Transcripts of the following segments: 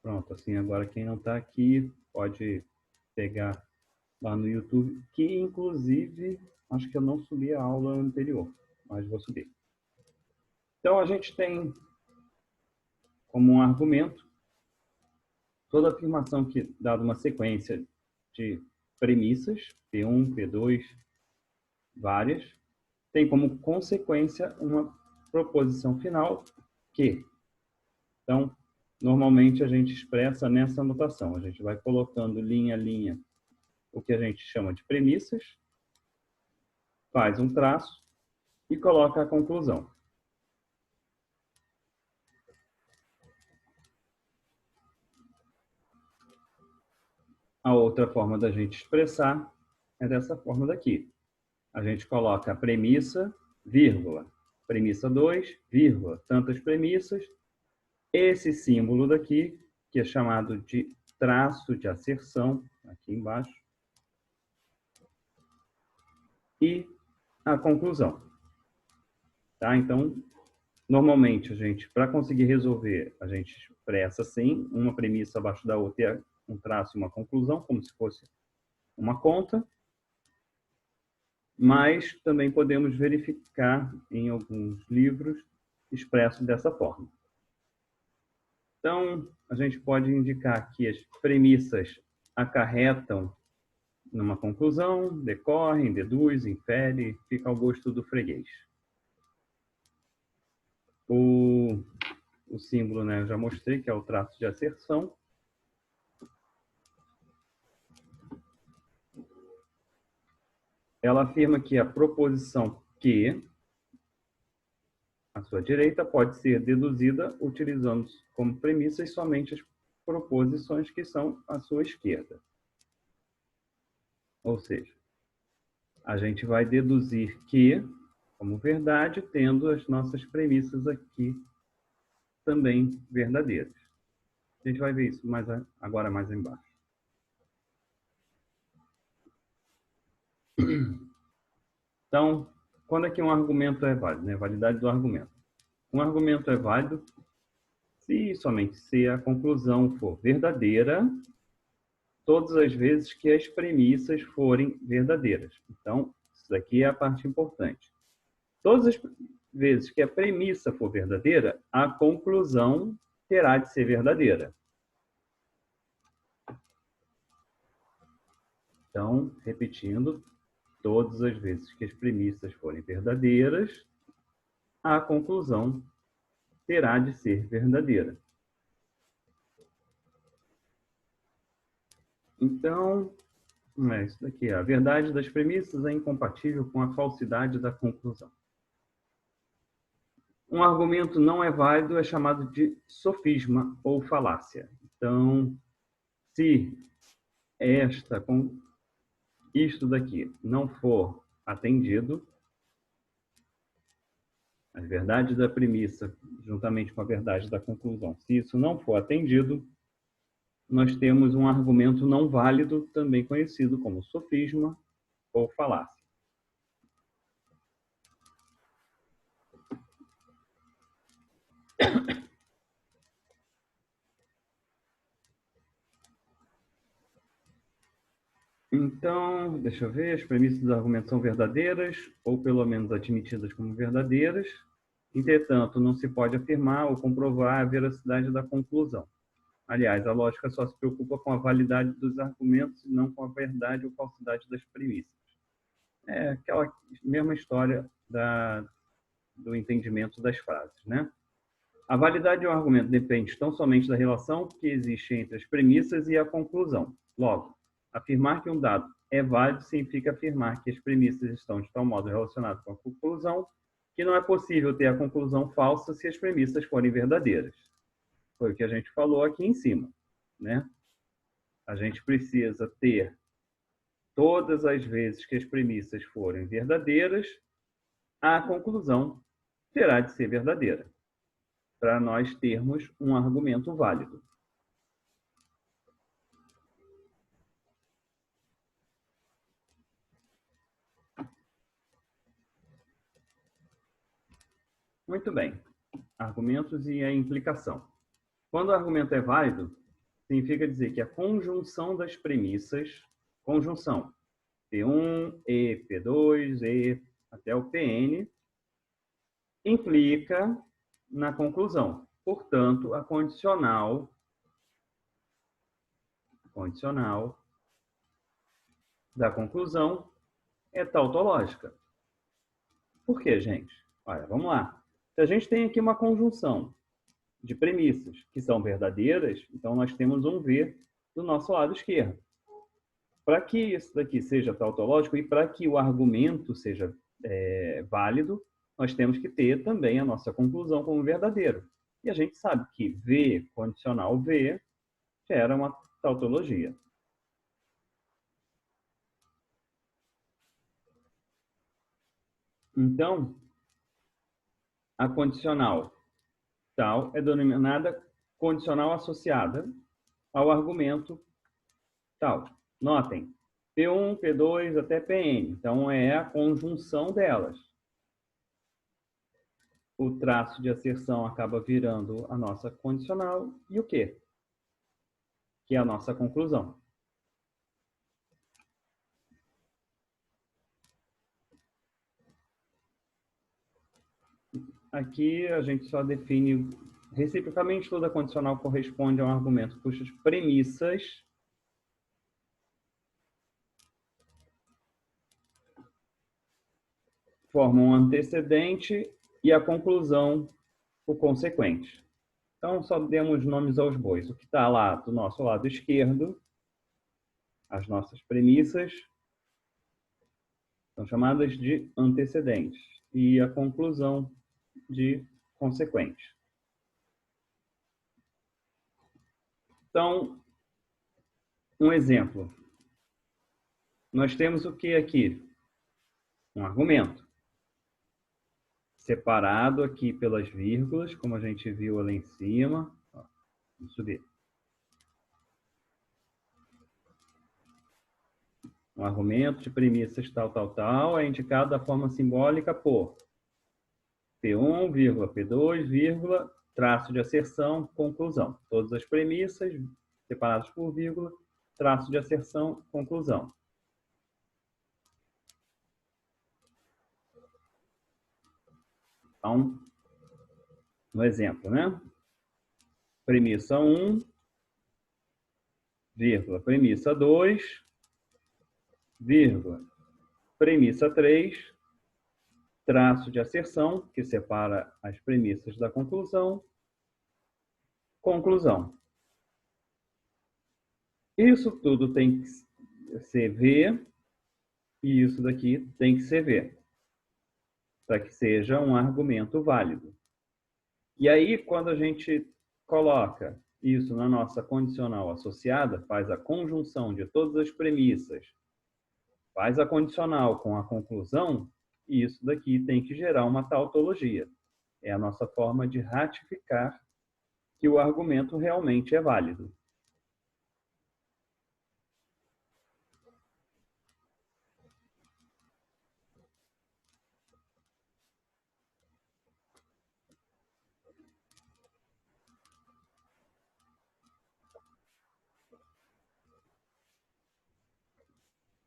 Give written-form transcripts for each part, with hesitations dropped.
Pronto, assim, agora quem não está aqui pode pegar lá no YouTube, que inclusive, acho que eu não subi a aula anterior, mas vou subir. Então, a gente tem como um argumento toda afirmação que, dada uma sequência de premissas, P1, P2, várias, tem como consequência uma proposição final que. Então, normalmente a gente expressa nessa notação. A gente vai colocando linha a linha o que a gente chama de premissas, faz um traço e coloca a conclusão. A outra forma da gente expressar é dessa forma daqui. A gente coloca a premissa, vírgula, premissa 2, vírgula, tantas premissas, esse símbolo daqui, que é chamado de traço de asserção, aqui embaixo, e a conclusão. Tá? Então, normalmente, a gente, para conseguir resolver, a gente expressa assim, uma premissa abaixo da outra, um traço e uma conclusão, como se fosse uma conta, mas também podemos verificar em alguns livros expresso dessa forma. Então, a gente pode indicar que as premissas acarretam numa conclusão, decorrem, deduz, infere, fica ao gosto do freguês. O símbolo, né, eu já mostrei, que é o traço de asserção. Ela afirma que a proposição que, à sua direita, pode ser deduzida utilizando como premissas somente as proposições que são à sua esquerda. Ou seja, a gente vai deduzir que, como verdade, tendo as nossas premissas aqui também verdadeiras. A gente vai ver isso agora mais embaixo. Então, quando é que um argumento é válido? Né? Validade do argumento. Um argumento é válido se e somente se a conclusão for verdadeira, todas as vezes que as premissas forem verdadeiras. Então, isso daqui é a parte importante. Todas as vezes que a premissa for verdadeira, a conclusão terá de ser verdadeira. Então, repetindo, todas as vezes que as premissas forem verdadeiras, a conclusão terá de ser verdadeira. Então, é isso daqui. A verdade das premissas é incompatível com a falsidade da conclusão. Um argumento não é válido é chamado de sofisma ou falácia. Então, se isto daqui não for atendido, a verdade da premissa, juntamente com a verdade da conclusão, se isso não for atendido, nós temos um argumento não válido, também conhecido como sofisma ou falácia. Então, deixa eu ver, as premissas do argumento são verdadeiras, ou pelo menos admitidas como verdadeiras. Entretanto, não se pode afirmar ou comprovar a veracidade da conclusão. Aliás, a lógica só se preocupa com a validade dos argumentos e não com a verdade ou falsidade das premissas. É aquela mesma história do entendimento das frases, né? A validade de um argumento depende tão somente da relação que existe entre as premissas e a conclusão. Logo, afirmar que um dado é válido significa afirmar que as premissas estão de tal modo relacionadas com a conclusão que não é possível ter a conclusão falsa se as premissas forem verdadeiras. Foi o que a gente falou aqui em cima, né? A gente precisa ter, todas as vezes que as premissas forem verdadeiras, a conclusão terá de ser verdadeira, para nós termos um argumento válido. Muito bem. Argumentos e a implicação. Quando o argumento é válido, significa dizer que a conjunção das premissas, conjunção P1, E, P2, E, até o Pn, implica na conclusão. Portanto, a condicional da conclusão é tautológica. Por quê, gente? Olha, vamos lá. Se a gente tem aqui uma conjunção de premissas que são verdadeiras, então nós temos um V do nosso lado esquerdo. Para que isso daqui seja tautológico e para que o argumento seja válido, nós temos que ter também a nossa conclusão como verdadeiro. E a gente sabe que V condicional V gera uma tautologia. Então, a condicional tal é denominada condicional associada ao argumento tal. Notem, P1, P2 até Pn. Então, é a conjunção delas. O traço de asserção acaba virando a nossa condicional. E o quê? Que é a nossa conclusão. Aqui a gente só define reciprocamente toda condicional corresponde a um argumento cujas premissas formam um antecedente e a conclusão o consequente. Então, só demos nomes aos bois. O que está lá do nosso lado esquerdo, as nossas premissas, são chamadas de antecedentes e a conclusão de consequente. Então, um exemplo. Nós temos o que aqui? Um argumento. Separado aqui pelas vírgulas, como a gente viu ali em cima. Vamos subir. Um argumento de premissas tal, é indicado da forma simbólica por P1, P2, traço de asserção, conclusão. Todas as premissas separadas por vírgula, traço de asserção, conclusão. Então, no exemplo, né? Premissa 1, vírgula, premissa 2, vírgula, premissa 3, traço de asserção, que separa as premissas da conclusão, conclusão. Isso tudo tem que ser V e isso daqui tem que ser V, para que seja um argumento válido. E aí, quando a gente coloca isso na nossa condicional associada, faz a conjunção de todas as premissas, faz a condicional com a conclusão, e isso daqui tem que gerar uma tautologia. É a nossa forma de ratificar que o argumento realmente é válido.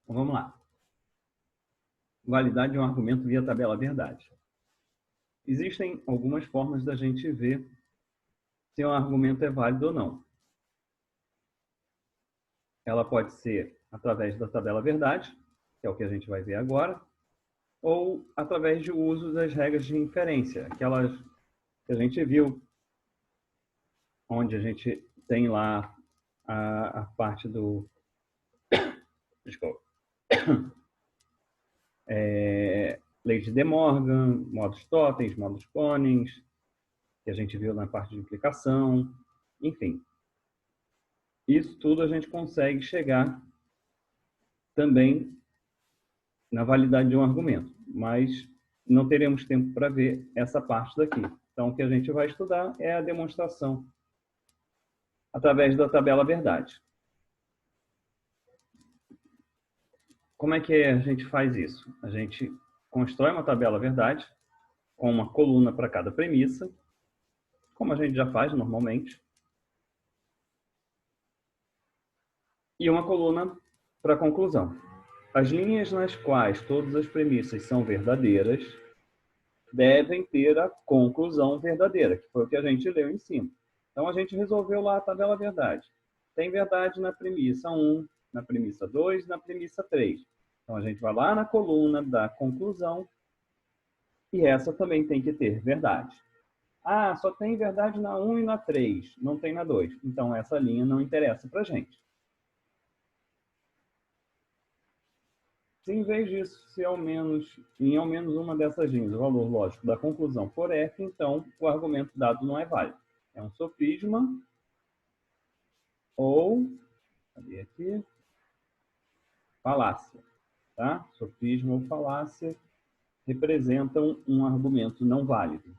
Então, vamos lá. Validade de um argumento via tabela verdade. Existem algumas formas da gente ver se um argumento é válido ou não. Ela pode ser através da tabela verdade, que é o que a gente vai ver agora, ou através de uso das regras de inferência, aquelas que a gente viu, onde a gente tem lá a parte do... Desculpa. Lei de De Morgan, modos totens, modos ponens, que a gente viu na parte de implicação, enfim. Isso tudo a gente consegue chegar também na validade de um argumento, mas não teremos tempo para ver essa parte daqui. Então, o que a gente vai estudar é a demonstração através da tabela verdade. Como é que a gente faz isso? A gente constrói uma tabela verdade com uma coluna para cada premissa, como a gente já faz normalmente. e uma coluna para conclusão. As linhas nas quais todas as premissas são verdadeiras devem ter a conclusão verdadeira, que foi o que a gente leu em cima. Então, a gente resolveu lá a tabela verdade. Tem verdade na premissa 1, na premissa 2, na premissa 3. Então, a gente vai lá na coluna da conclusão e essa também tem que ter verdade. Ah, só tem verdade na 1 e na 3, não tem na 2. Então, essa linha não interessa para a gente. Se em vez disso, se em ao menos uma dessas linhas o valor lógico da conclusão for F, então o argumento dado não é válido. É um sofisma ou, cadê aqui? Falácia. Tá? Sofisma ou falácia representam um argumento não válido.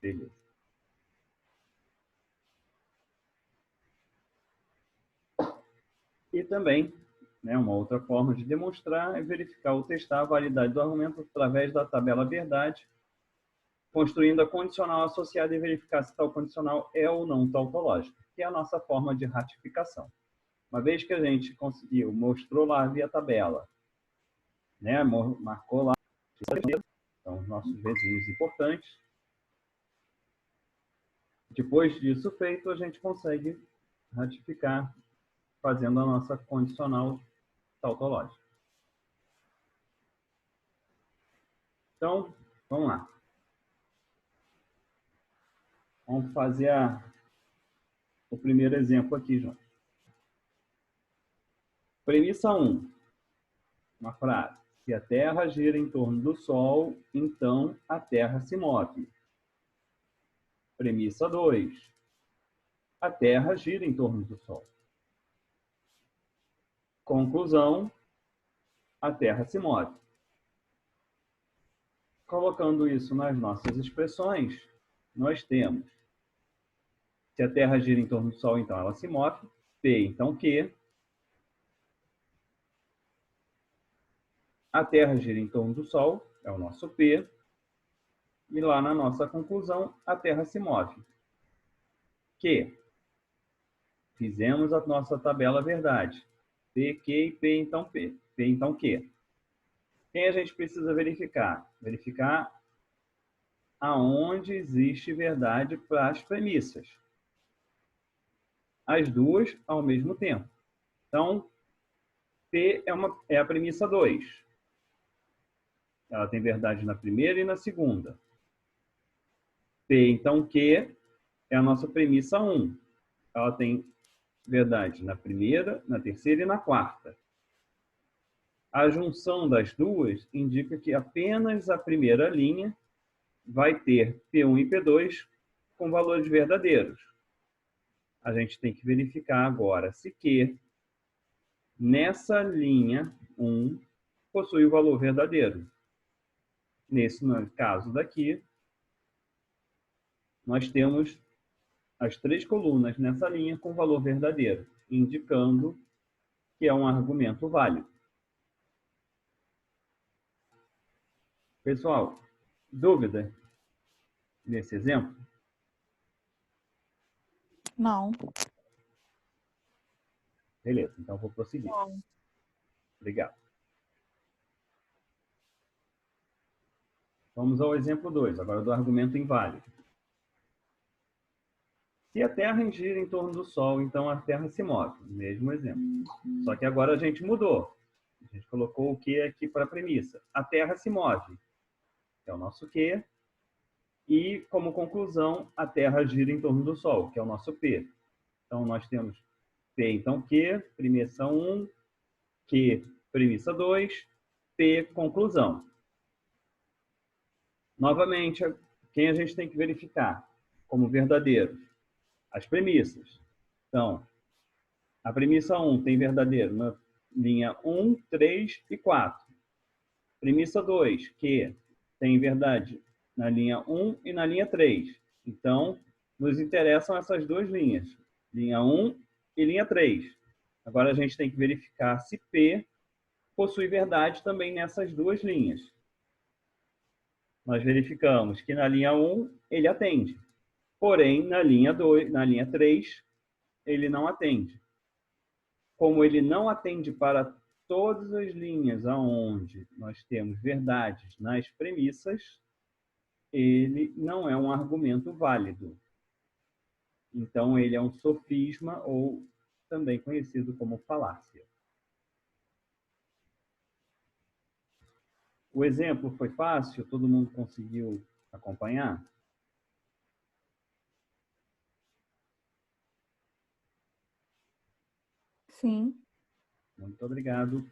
Beleza. E também, uma outra forma de demonstrar é verificar ou testar a validade do argumento através da tabela verdade, construindo a condicional associada e verificar se tal condicional é ou não tautológica, que é a nossa forma de ratificação. Uma vez que a gente conseguiu, mostrou lá via tabela, marcou lá, são os nossos vizinhos importantes. Depois disso feito, a gente consegue ratificar fazendo a nossa condicional tautológica. Então, vamos lá. Vamos fazer o primeiro exemplo aqui, João. Premissa 1. Uma frase. Se a Terra gira em torno do Sol, então a Terra se move. Premissa 2. A Terra gira em torno do Sol. Conclusão. A Terra se move. Colocando isso nas nossas expressões, nós temos: se a Terra gira em torno do Sol, então ela se move. P, então Q. A Terra gira em torno do Sol, é o nosso P. E lá na nossa conclusão, a Terra se move. Q. Fizemos a nossa tabela verdade. P, Q e P, então P. P, então Q. Quem a gente precisa verificar? Verificar aonde existe verdade para as premissas. As duas ao mesmo tempo. Então, P é a premissa 2. Ela tem verdade na primeira e na segunda. P, então Q é a nossa premissa 1. Ela tem verdade na primeira, na terceira e na quarta. A junção das duas indica que apenas a primeira linha vai ter P1 e P2 com valores verdadeiros. A gente tem que verificar agora se Q, nessa linha 1, possui o valor verdadeiro. Nesse caso daqui, nós temos as 3 colunas nessa linha com valor verdadeiro, indicando que é um argumento válido. Pessoal, dúvida nesse exemplo? Não. Beleza, então vou prosseguir. Não. Obrigado. Vamos ao exemplo 2, agora do argumento inválido. Se a Terra gira em torno do Sol, então a Terra se move. Mesmo exemplo. Só que agora a gente mudou. A gente colocou o Q aqui para a premissa. A Terra se move. Que é o nosso Q. E, como conclusão, a Terra gira em torno do Sol, que é o nosso P. Então, nós temos P, então Q, premissa 1, Q, premissa 2, P, conclusão. Novamente, quem a gente tem que verificar como verdadeiros? As premissas. Então, a premissa 1 tem verdadeiro na linha 1, 3 e 4. Premissa 2, Q, tem verdade na linha 1 e na linha 3. Então, nos interessam essas duas linhas, linha 1 e linha 3. Agora, a gente tem que verificar se P possui verdade também nessas duas linhas. nós verificamos que na linha 1 ele atende. Porém, na linha 2, na linha 3, ele não atende. Como ele não atende para todas as linhas aonde nós temos verdades nas premissas, ele não é um argumento válido. Então, ele é um sofisma ou também conhecido como falácia. O exemplo foi fácil? Todo mundo conseguiu acompanhar? Sim. Muito obrigado.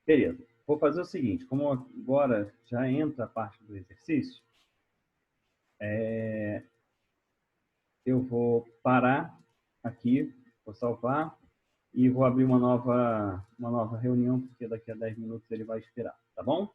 Beleza. Vou fazer o seguinte, como agora já entra a parte do exercício, eu vou parar aqui, vou salvar e vou abrir uma nova reunião, porque daqui a 10 minutos ele vai expirar, tá bom?